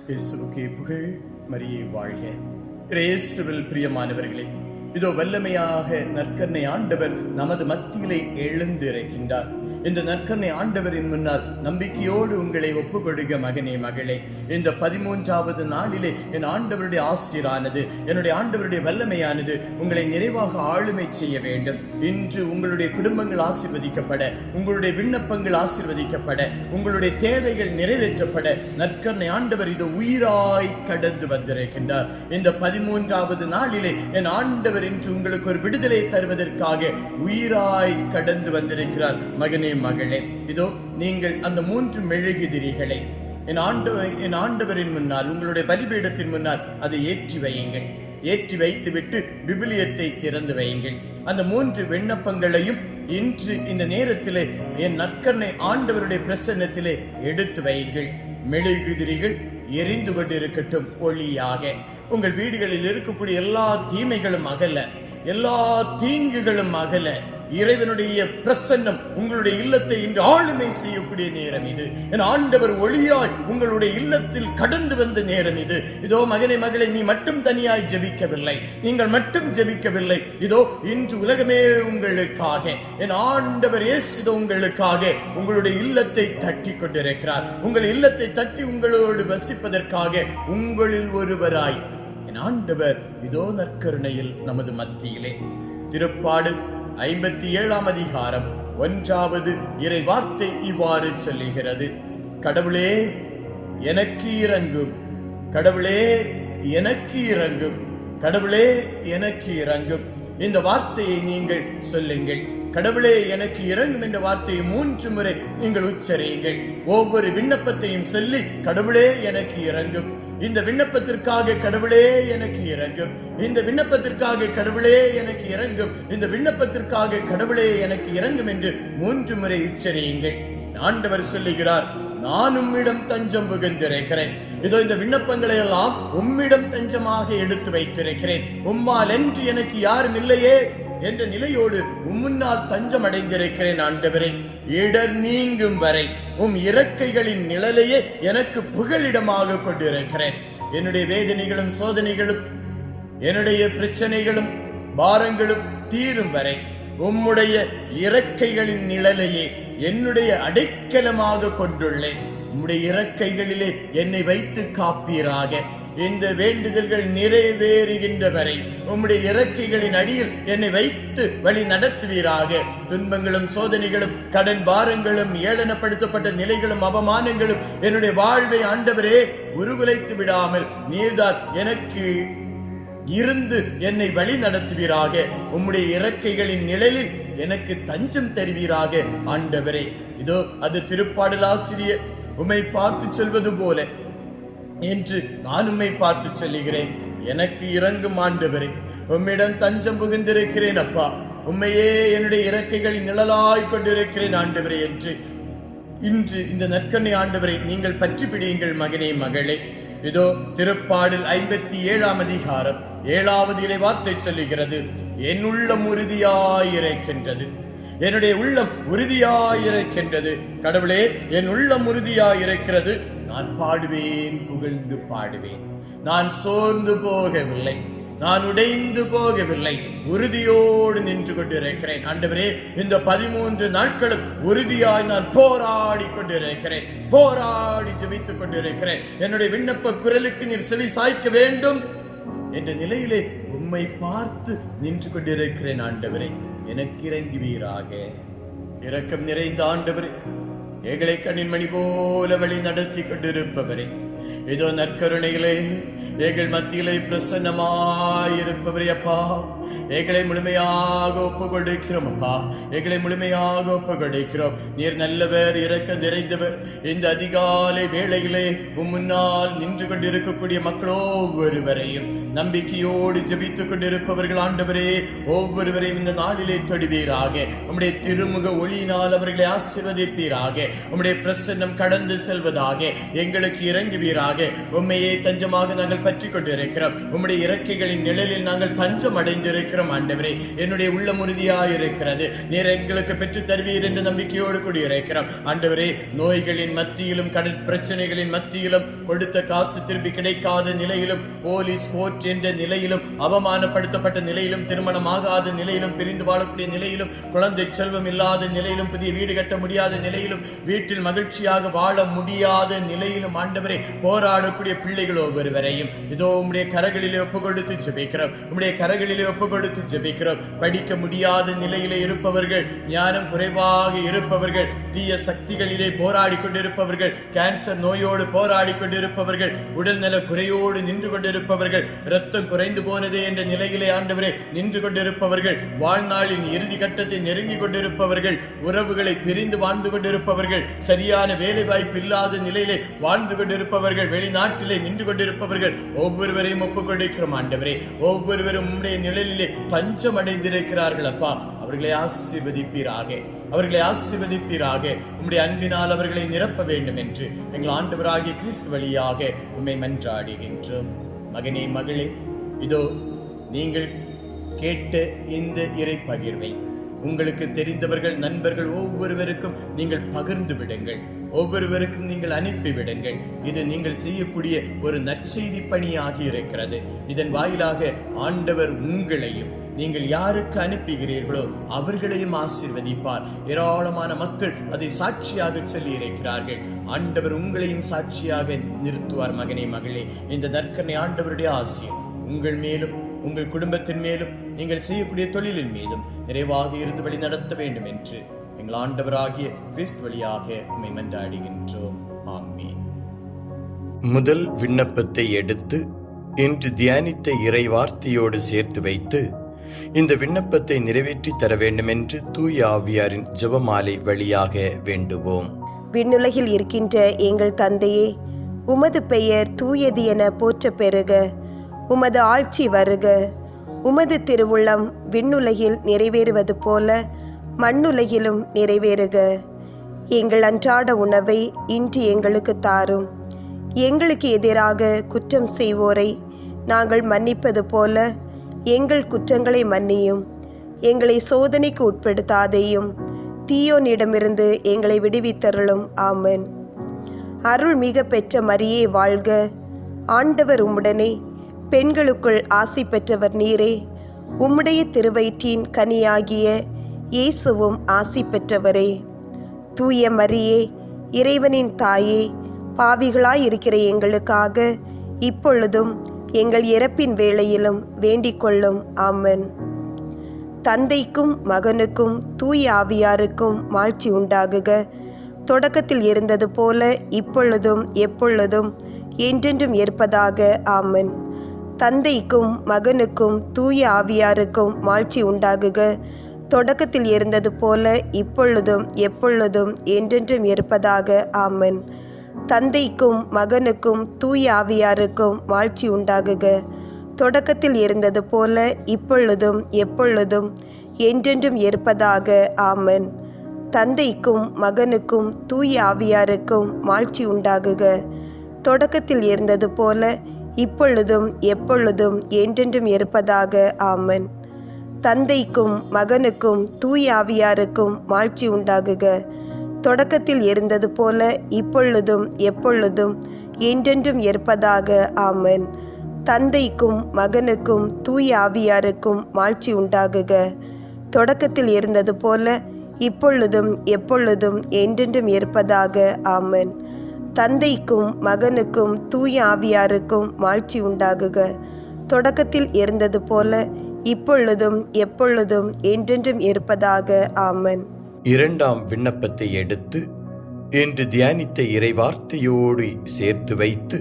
இயேசுவுக்கே புகழ், மரியே வாழ்க. இயேசுவில் பிரியமானவர்களே, இதோ வல்லமையாக நற்கருணை ஆண்டவர் நமது மத்தியிலே எழுந்திருக்கின்றார். இந்த நற்கருணை ஆண்டவரின் முன்னால் நம்பிக்கையோடு உங்களை ஒப்புக்கொடுங்க மகனே, மகளே. இந்த 13வது நாளிலே என் ஆண்டவருடைய ஆசீரானது, என்னுடைய ஆண்டவருடைய வல்லமையானது உங்களை நிறைவாக ஆளுமை செய்ய வேண்டும். இன்று உங்களுடைய குடும்பங்கள் ஆசீர்வதிக்கப்பட, உங்களுடைய விண்ணப்பங்கள் ஆசீர்வதிக்கப்பட, உங்களுடைய தேவைகள் நிறைவேற்றப்பட நற்கருணை ஆண்டவர் இது உயிராய் கடந்து வந்திருக்கின்றார். இந்த 13வது நாளிலே என் ஆண்டவர் இன்று உங்களுக்கு ஒரு விடுதலை தருவதற்காக உயிராய் கடந்து வந்திருக்கிறார். மகனே, மகளே, இதோ நீங்கள் அந்த 3 மெழுகுதிரிகளை என் ஆண்டவரின் முன்னால், உங்களுடைய பலிபீடத்தின் முன்னால் அதை ஏற்றி வையுங்கள். ஏற்றி வைத்துவிட்டு விபிலியத்தை திறந்து வையுங்கள். அந்த 3 விண்ணப்பங்களையும் இன்று இந்த நேரத்திலே என் நற்கருணை ஆண்டவருடைய பிரசன்னத்திலே எடுத்து வையுங்கள். மெழுகுதிரிகள் எரிந்து கொண்டிருக்கட்டும் ஒளியாக. உங்கள் வீடுகளில் இருக்கக்கூடிய எல்லா தீமைகளும் அகல, எல்லா தீங்குகளும் அகல. இறைவனுடைய பிரசன்னம் உங்களுடைய இல்லத்தை இன்று ஆளுமை செய்யக்கூடிய நேரம் இது. என் ஆண்டவர் ஒளியாய் உங்களுடைய இல்லத்தில் கடந்து வந்த நேரம் இது. இதோ மகனே, மகளே, நீ மட்டும் தனியாய் ஜெபிக்கவில்லை, நீங்கள் மட்டும் ஜெபிக்கவில்லை. இதோ இன்று உலகமே உங்களுக்காக, என் ஆண்டவர் இயேசு உங்களுக்காக உங்களுடைய இல்லத்தை தட்டி கொண்டிருக்கிறார். உங்கள் இல்லத்தை தட்டி உங்களோடு வசிப்பதற்காக உங்களில் ஒருவராய் என் ஆண்டவர் இதோ நற்கருணையில் நமது மத்தியிலே. திருப்பாடல் 57ஆம் அதிகாரம் 1வது இறை வார்த்தை இவ்வாறு சொல்லுகிறது: கடவுளே எனக்கு இறங்கும், கடவுளே எனக்கு இறங்கும், கடவுளே எனக்கு இறங்கும். இந்த வார்த்தையை நீங்கள் சொல்லுங்கள். கடவுளே எனக்கு இறங்கும் என்ற வார்த்தையை 3 முறை நீங்கள் உச்சரியுங்கள். ஒவ்வொரு விண்ணப்பத்தையும் சொல்லி கடவுளே எனக்கு இறங்கும், இந்த விண்ணப்பத்திற்காக கடவுளே எனக்கு இறங்கும், இந்த விண்ணப்பத்திற்காக கடவுளே எனக்கு இறங்கும், இந்த விண்ணப்பத்திற்காக கடவுளே எனக்கு இறங்கும் என்று 3 முறை உச்சரியுங்கள். ஆண்டவர் சொல்லுகிறார், நான் உம்மிடம் தஞ்சம் புகுந்திருக்கிறேன். இதோ இந்த விண்ணப்பங்களை எல்லாம் உம்மிடம் தஞ்சமாக எடுத்து வைத்திருக்கிறேன். உம்மால் என்று எனக்கு யாரும் இல்லையே என்ற நிலையோடு முன்னால் தஞ்சம் அடைந்திருக்கிறேன். ஆண்டவரே, இடர் நீங்கும் வரை உம் இறக்கைகளின் நிழலையே எனக்கு புகலிடமாக கொண்டிருக்கிறேன். என்னுடைய வேதனைகளும் சோதனைகளும், என்னுடைய பிரச்சனைகளும் பாரங்களும் தீரும் வரை உம்முடைய இறக்கைகளின் நிழலையே என்னுடைய அடைக்கலமாக கொண்டுள்ளேன். உம்முடைய இறக்கைகளிலே என்னை வைத்து காப்பீராக. இந்த வேண்டுதல்கள் நிறைவேறுகின்ற வரை உம்முடைய இறக்கைகளின் அடியில் என்னை வைத்து வழி நடத்துவீராக. துன்பங்களும் சோதனைகளும், கடன் பாரங்களும், ஏளனப்படுத்தப்பட்ட நிலைகளும், அவமானங்களும் என்னுடைய வாழ்வை ஆண்டவரே உருகுலைத்து விடாமல் நீர்தான் எனக்கு இருந்து என்னை வழி நடத்துவீராக. உம்முடைய இறக்கைகளின் நிழலில் எனக்கு தஞ்சம் தருவீராக. ஆண்டவரே, இதோ அது திருப்பாடல் ஆசிரியர் உம்மை பார்த்து சொல்வது போல என்று நான் உம்மை பார்த்து சொல்லுகிறேன். எனக்கு இறங்கும் ஆண்டவரே, உம்மிடம் தஞ்சம் புகுந்திருக்கிறேன். அப்பா, உம்மையே என்னுடைய இறக்கைகளின் நிழலாய் கொண்டிருக்கிறேன் ஆண்டவரே என்று இன்று இந்த நற்கருணை ஆண்டவரை நீங்கள் பற்றி பிடியுங்கள். மகனே, மகளே, இதோ திருப்பாடல் 57ஆம் அதிகாரம் 7வது இறை வார்த்தை சொல்லுகிறது: என் உள்ளம் உறுதியாயிருக்கின்றது, என்னுடைய உள்ளம் உறுதியாயிருக்கின்றது. கடவுளே, என் உள்ளம் உறுதியாயிருக்கிறது. நான் பாடுவேன், புகழ்ந்து பாடுவேன். நான் சோர்ந்து போகவில்லை, நான் உடைந்து போகவில்லை, உறுதியோடு நின்று கொண்டிருக்கிறேன். ஆண்டவரே, இந்த 13 நாட்களும் உறுதியாய் நான் போராடி கொண்டிருக்கிறேன், போராடி ஜெபித்துக் கொண்டிருக்கிறேன். என்னுடைய விண்ணப்ப குரலுக்கு நீர் செவி சாய்க்க வேண்டும் என்ற நிலையிலே உம்மை பார்த்து நின்று கொண்டிருக்கிறேன். ஆண்டவரே, எனக்கு இறங்குவீராக. இரக்கம் நிறைந்த ஆண்டவரே, எங்களை கண்ணின் மணி போல வழி நடத்தி கொண்டிருப்பவரே, இதோ நற்கருணைகளே எங்கள் மத்தியிலே பிரசன்னமாயிருப்பவரே, அப்பா, எங்களை முழுமையாக ஒப்பு கொடுக்கிறோம். அப்பா, எங்களை முழுமையாக ஒப்பு கொடுக்கிறோம். நீர் நல்லவர், இரக்க நிறைந்தவர். இந்த அதிகாலை வேளையிலே முன்னால் நின்று கொண்டிருக்கக்கூடிய மக்கள் ஒவ்வொருவரையும் நம்பிக்கையோடு ஜெபித்துக் கொண்டிருப்பவர்கள் ஆண்டவரே, ஒவ்வொருவரையும் இந்த நாளிலே தொடுவீராக. உம்முடைய திருமுக ஒளியினால் அவர்களை ஆசீர்வதிப்பீராக. உம்முடைய பிரசன்னம் கடந்து செல்வதாக எங்களுக்கு இறங்குவீராக. செய்வீராக. உம்மையே தஞ்சமாக நாங்கள் பற்றி கொண்டிருக்கிறோம். உம்முடைய இறக்கைகளின் நிழலில் நாங்கள் தஞ்சம் அடைந்திருக்கிறோம். ஆண்டவரே, என்னுடைய உள்ளம் உறுதியாயிருக்கிறது. நீர் எங்களுக்கு பெற்று தருவீர் என்ற நம்பிக்கையோடு கூடியிருக்கிறோம். ஆண்டவரே, நோய்களின் மத்தியிலும் கடன் பிரச்சனைகளின் மத்தியிலும் கொடுத்த காசு திரும்பி கிடைக்காத நிலையிலும் போலீஸ் கோர்ட் என்ற நிலையிலும் அவமானப்படுத்தப்பட்ட நிலையிலும் திருமணமாகாத நிலையிலும் பிரிந்து வாழக்கூடிய நிலையிலும் குழந்தை செல்வம் இல்லாத நிலையிலும் புதிய வீடு கட்ட முடியாத நிலையிலும் வீட்டில் மகிழ்ச்சியாக வாழ முடியாத நிலையிலும் ஆண்டவரே போராடக்கூடிய பிள்ளைகள் ஒவ்வொருவரையும் இதோ உம்முடைய கரங்களிலே ஒப்பு கொடுத்து ஜெபிக்கிறோம். உம்முடைய கரங்களிலே ஒப்பு கொடுத்து ஜெபிக்கிறோம். படிக்க முடியாத நிலையிலே இருப்பவர்கள், ஞானம் குறைவாக இருப்பவர்கள், தீய சக்திகளிலே போராடி கொண்டிருப்பவர்கள், கேன்சர் நோயோடு போராடி கொண்டிருப்பவர்கள், உடல்நல குறையோடு நின்று கொண்டிருப்பவர்கள், இரத்தம் குறைந்து போனதே என்ற நிலையிலே ஆண்டவரே நின்று கொண்டிருப்பவர்கள், வாழ்நாளின் இறுதி கட்டத்தை நெருங்கி கொண்டிருப்பவர்கள், உறவுகளை பிரிந்து வாழ்ந்து கொண்டிருப்பவர்கள், சரியான வேலை வாய்ப்பு இல்லாத நிலையிலே வாழ்ந்து கொண்டிருப்பவர்கள், வெளிநாட்டிலே நின்று கொண்டிருப்பவர்கள் ஒவ்வொருவரையும் ஒப்புக் கொடுக்கிறோம். ஆண்டவரே, ஒவ்வொருவரும் உம்முடைய நிலையிலே தஞ்சம் அடைந்திருக்கிறார்கள். அப்பா, அவர்களை ஆசீர்வதிப்பீராக, அவர்களை ஆசீர்வதிப்பீராக. உம்முடைய அன்பினால் அவர்களை நிரப்ப வேண்டும் என்று எங்கள் ஆண்டவராகிய கிறிஸ்து வழியாக உம்மை மன்றாடுகின்றோம். மகனே, மகளே, இதோ நீங்கள் கேட்ட இந்த இறை பகிர்வை உங்களுக்கு தெரிந்தவர்கள், நண்பர்கள் ஒவ்வொருவருக்கும் நீங்கள் பகிர்ந்து விடுங்கள். ஒவ்வொருவருக்கும் நீங்கள் அனுப்பிவிடுங்கள். இது நீங்கள் செய்யக்கூடிய ஒரு நற்செய்தி பணியாகி இருக்கிறது. இதன் வாயிலாக ஆண்டவர் உங்களையும் நீங்கள் யாருக்கு அனுப்புகிறீர்களோ அவர்களையும் ஆசீர்வதிப்பார். ஏராளமான மக்கள் அதை சாட்சியாக சொல்லி இருக்கிறார்கள். ஆண்டவர் உங்களையும் சாட்சியாக நிறுத்துவார். மகனே, மகளே, இந்த நற்கருணை ஆண்டவருடைய ஆசீர் உங்கள் மேலும் உங்கள் குடும்பத்தின் மேலும் நீங்கள் செய்யக்கூடிய தொழிலின் மீதும் நிறைவாக இருந்து வழி நடத்த வேண்டும் என்று எங்கள் ஆண்டவராகிய கிறிஸ்து வழியாக உம்மை மன்றாடுகின்றோம். ஆமென். முதல் விண்ணப்பத்தை எடுத்து இன்று தியானித்த இறை வார்த்தையோடு சேர்த்து வைத்து இந்த விண்ணப்பத்தை நிறைவேற்றி தர வேண்டும் என்று தூய ஆவியாரின் ஜெபமாலை வழியாக வேண்டுவோம். விண்ணுலகில் இருக்கின்ற எங்கள் தந்தையே, உமது பெயர் தூயது என போற்ற பெறுக. உமது ஆட்சி வருக. உமது திருவுள்ளம் விண்ணுலகில் நிறைவேறுவது போல மண்ணுலகிலும் நிறைவேறுக. எங்கள் அன்றாட உணவை இன்று எங்களுக்கு தாரும். எங்களுக்கு எதிராக குற்றம் செய்வோரை நாங்கள் மன்னிப்பது போல எங்கள் குற்றங்களை மன்னியும். எங்களை சோதனைக்கு உட்படுத்தாதேயும், தீயோனிடமிருந்து எங்களை விடுவித்தருளும். ஆமென். அருள் மிக பெற்ற மரியே வாழ்க. ஆண்டவர் உம்முடனே, பெண்களுக்குள் ஆசி பெற்றவர் நீரே. உம்முடைய திருவயிற்றின் கனியாகிய இயேசுவும் ஆசி பெற்றவரே. தூய மரியே, இறைவனின் தாயே, பாவிகளாயிருக்கிற எங்களுக்காக இப்பொழுதும் எங்கள் இறப்பின் வேளையிலும் வேண்டிக் கொள்ளும். ஆமென். தந்தைக்கும் மகனுக்கும் தூய ஆவியாருக்கும் மாட்சி உண்டாகுக. தொடக்கத்தில் இருந்தது போல இப்பொழுதும் எப்பொழுதும் என்றென்றும் இருப்பதாக. ஆமென். தந்தைக்கும் மகனுக்கும் தூய ஆவியாருக்கும் மாட்சி உண்டாகுக. தொடக்கத்தில் இருந்தது போல இப்பொழுதும் எப்பொழுதும் என்றென்றும் இருப்பதாக. ஆமென். தந்தைக்கும் மகனுக்கும் தூய ஆவியாருக்கும் மாட்சி உண்டாகுக. தொடக்கத்தில் இருந்தது போல இப்பொழுதும் எப்பொழுதும் என்றென்றும் இருப்பதாக. ஆமென். தந்தைக்கும் மகனுக்கும் தூய ஆவியாருக்கும் மாட்சி உண்டாகுக. தொடக்கத்தில் இருந்தது போல இப்பொழுதும் எப்பொழுதும் என்றென்றும் இருப்பதாக. ஆமென். தந்தைக்கும் மகனுக்கும் தூய ஆவியாருக்கும் மாட்சி உண்டாகுக. தொடக்கத்தில் இருந்தது போல இப்பொழுதும் எப்பொழுதும் என்றென்றும் இருப்பதாக. ஆமென். தந்தைக்கும் மகனுக்கும் தூய ஆவியாருக்கும் மாட்சி உண்டாகுக. தொடக்கத்தில் இருந்தது போல இப்பொழுதும் எப்பொழுதும் என்றென்றும் இருப்பதாக. ஆமென். தந்தைக்கும் மகனுக்கும் தூய ஆவியாருக்கும் மாட்சி உண்டாகுக. தொடக்கத்தில் இருந்தது போல இப்பொழுதும் எப்பொழுதும் என்றென்றும் இருப்பதாக. ஆமென். இரண்டாம் விண்ணப்பத்தை எடுத்து இன்று தியானித்த இறை வார்த்தையோடு சேர்த்து வைத்து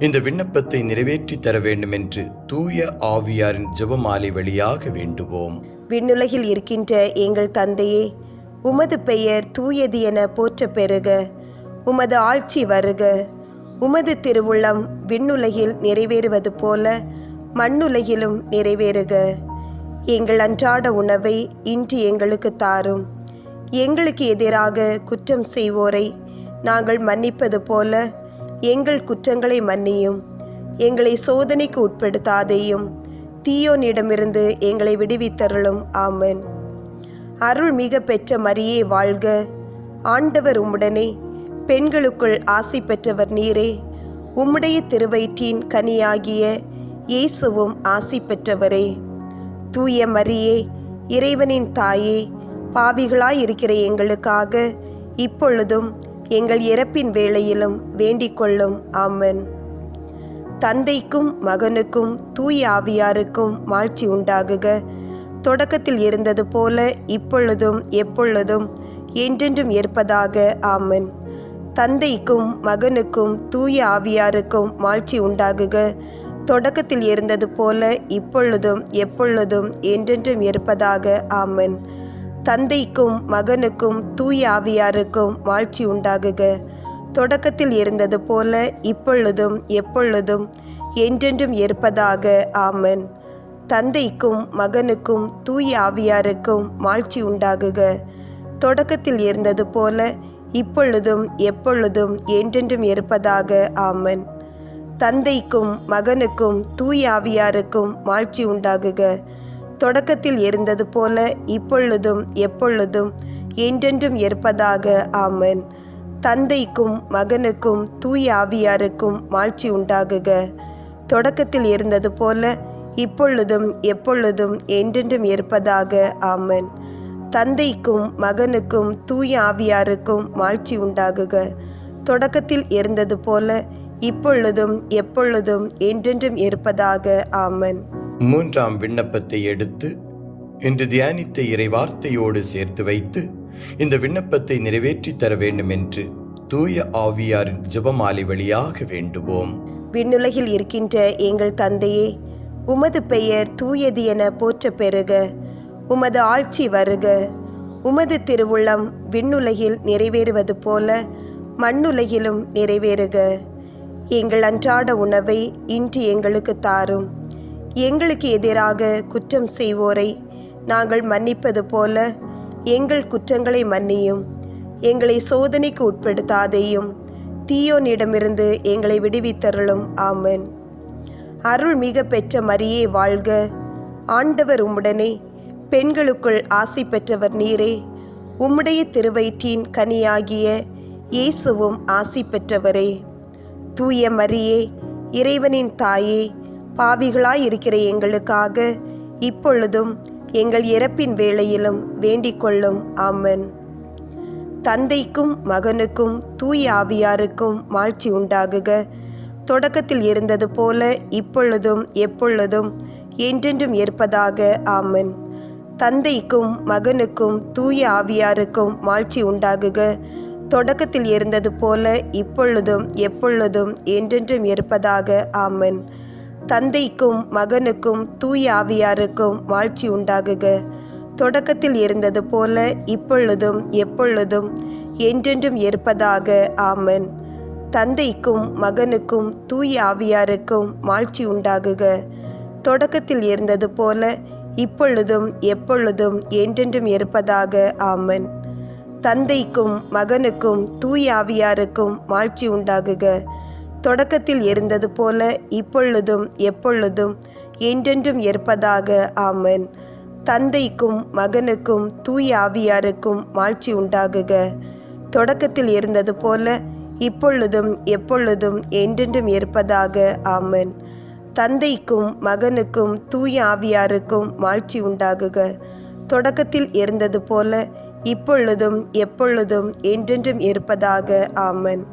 இந்த விண்ணப்பத்தை நிறைவேற்றி தர வேண்டும் என்று தூய ஆவியாரின் ஜெபமாலை வழியாக வேண்டுவோம். விண்ணுலகில் இருக்கின்ற எங்கள் தந்தையே, உமது பெயர் தூயது என போற்ற பெறுக. உமது ஆட்சி வருக. உமது திருவுள்ளம் விண்ணுலகில் நிறைவேறுவது போல மண்ணுலகிலும் நிறைவேறுக. எங்கள் அன்றாட உணவை இன்று எங்களுக்கு தாரும். எங்களுக்கு எதிராக குற்றம் செய்வோரை நாங்கள் மன்னிப்பது போல எங்கள் குற்றங்களை மன்னியும். எங்களை சோதனைக்கு உட்படுத்தாதேயும். தீயோனிடமிருந்து எங்களை விடுவித்தருளும். ஆமென். அருள் மிக பெற்ற மரியே வாழ்க. ஆண்டவர் உம்முடனே, பெண்களுக்குள் ஆசி பெற்றவர் நீரே. உம்முடைய திருவயிற்றின் கனியாகிய இயேசுவும் ஆசி பெற்றவரே. தூய மரியே, இறைவனின் தாயே, பாவிகளாயிருக்கிற எங்களுக்காக இப்பொழுதும் எங்கள் இறப்பின் வேளையிலும் வேண்டிக் கொள்ளும். ஆமென். தந்தைக்கும் மகனுக்கும் தூய ஆவியாருக்கும் மாட்சி உண்டாகுக. தொடக்கத்தில் இருந்தது போல இப்பொழுதும் எப்பொழுதும் என்றென்றும் இருப்பதாக. ஆமென். தந்தைக்கும் மகனுக்கும் தூய ஆவியாருக்கும் மாட்சி உண்டாகுக. தொடக்கத்தில் இருந்தது போல இப்பொழுதும் எப்பொழுதும் என்றென்றும் இருப்பதாக. ஆமென். தந்தைக்கும் மகனுக்கும் தூய ஆவியாருக்கும் மாட்சி உண்டாகுக. தொடக்கத்தில் இருந்தது போல இப்பொழுதும் எப்பொழுதும் என்றென்றும் இருப்பதாக. ஆமென். தந்தைக்கும் மகனுக்கும் தூய ஆவியாருக்கும் மாட்சி உண்டாகுக. தொடக்கத்தில் இருந்தது போல இப்பொழுதும் எப்பொழுதும் என்றென்றும் இருப்பதாக. ஆமென். தந்தைக்கும் மகனுக்கும் தூய ஆவியாருக்கும் மாட்சி உண்டாகுக. தொடக்கத்தில் இருந்தது போல இப்பொழுதும் எப்பொழுதும் என்றென்றும் இருப்பதாக. ஆமென். தந்தைக்கும் மகனுக்கும் தூய ஆவியாருக்கும் மாட்சி உண்டாகுக. தொடக்கத்தில் இருந்தது போல இப்பொழுதும் எப்பொழுதும் என்றென்றும் இருப்பதாக. ஆமென். தந்தைக்கும் மகனுக்கும் தூய ஆவியாருக்கும் மாட்சி உண்டாகுக. தொடக்கத்தில் இருந்தது போல இப்பொழுதும் எப்பொழுதும் என்றென்றும் இருப்பதாக. ஆமென். மூன்றாம் விண்ணப்பத்தை எடுத்து இன்று தியானித்த இறைவார்த்தையோடு சேர்த்து வைத்து இந்த விண்ணப்பத்தை நிறைவேற்றி தர வேண்டும் என்று தூய ஆவியாரின் ஜெபமாலை வழியாக வேண்டுவோம். விண்ணுலகில் இருக்கின்ற எங்கள் தந்தையே, உமது பெயர் தூயது என போற்ற பெறுக. உமது ஆட்சி வருக. உமது திருவுள்ளம் விண்ணுலகில் நிறைவேறுவது போல மண்ணுலகிலும் நிறைவேறுக. எங்கள் அன்றாட உணவை இன்று எங்களுக்கு தாரும். எங்களுக்கு எதிராக குற்றம் செய்வோரை நாங்கள் மன்னிப்பது போல எங்கள் குற்றங்களை மன்னியும். எங்களை சோதனைக்கு உட்படுத்தாதேயும். தீயோனிடமிருந்து எங்களை விடுவித்தருளும். ஆமென். அருள் மிக பெற்ற மரியே வாழ்க. ஆண்டவர் உம்முடனே, பெண்களுக்குள் ஆசி பெற்றவர் நீரே. உம்முடைய திருவயிற்றின் கனியாகிய இயேசுவும் ஆசி பெற்றவரே. தூய மரியே, இறைவனின் தாயே, பாவிகளாயிருக்கிற எங்களுக்காக இப்பொழுதும் எங்கள் இறப்பின் வேளையிலும் வேண்டிக் கொள்ளும். ஆமென். தந்தைக்கும் மகனுக்கும் தூய ஆவியாருக்கும் மாட்சி உண்டாகுக. தொடக்கத்தில் இருந்தது போல இப்பொழுதும் எப்பொழுதும் என்றென்றும் இருப்பதாக. ஆமென். தந்தைக்கும் மகனுக்கும் தூய ஆவியாருக்கும் மாட்சி உண்டாகுக. தொடக்கத்தில் இருந்தது போல இப்பொழுதும் எப்பொழுதும் என்றென்றும் இருப்பதாக. ஆமென். தந்தைக்கும் மகனுக்கும் தூய ஆவியாருக்கும் மாட்சி உண்டாகுக. தொடக்கத்தில் இருந்தது போல இப்பொழுதும் எப்பொழுதும் என்றென்றும் இருப்பதாக. ஆமென். தந்தைக்கும் மகனுக்கும் தூய ஆவியாருக்கும் மாட்சி உண்டாகுக. தொடக்கத்தில் இருந்தது போல இப்பொழுதும் எப்பொழுதும் என்றென்றும் இருப்பதாக. ஆமென். தந்தைக்கும் மகனுக்கும் தூய ஆவியாருக்கும் மாட்சி உண்டாகுக. தொடக்கத்தில் இருந்தது போல இப்பொழுதும் எப்பொழுதும் என்றென்றும் இருப்பதாக. ஆமென். தந்தைக்கும் மகனுக்கும் தூய ஆவியாருக்கும் மாட்சி உண்டாகுக. தொடக்கத்தில் இருந்தது போல இப்பொழுதும் எப்பொழுதும் என்றென்றும் இருப்பதாக. ஆமென். தந்தைக்கும் மகனுக்கும் தூய ஆவியாருக்கும் மாட்சி உண்டாகுக. தொடக்கத்தில் இருந்தது போல இப்பொழுதும் எப்பொழுதும் என்றென்றும் இருப்பதாக. ஆமென்.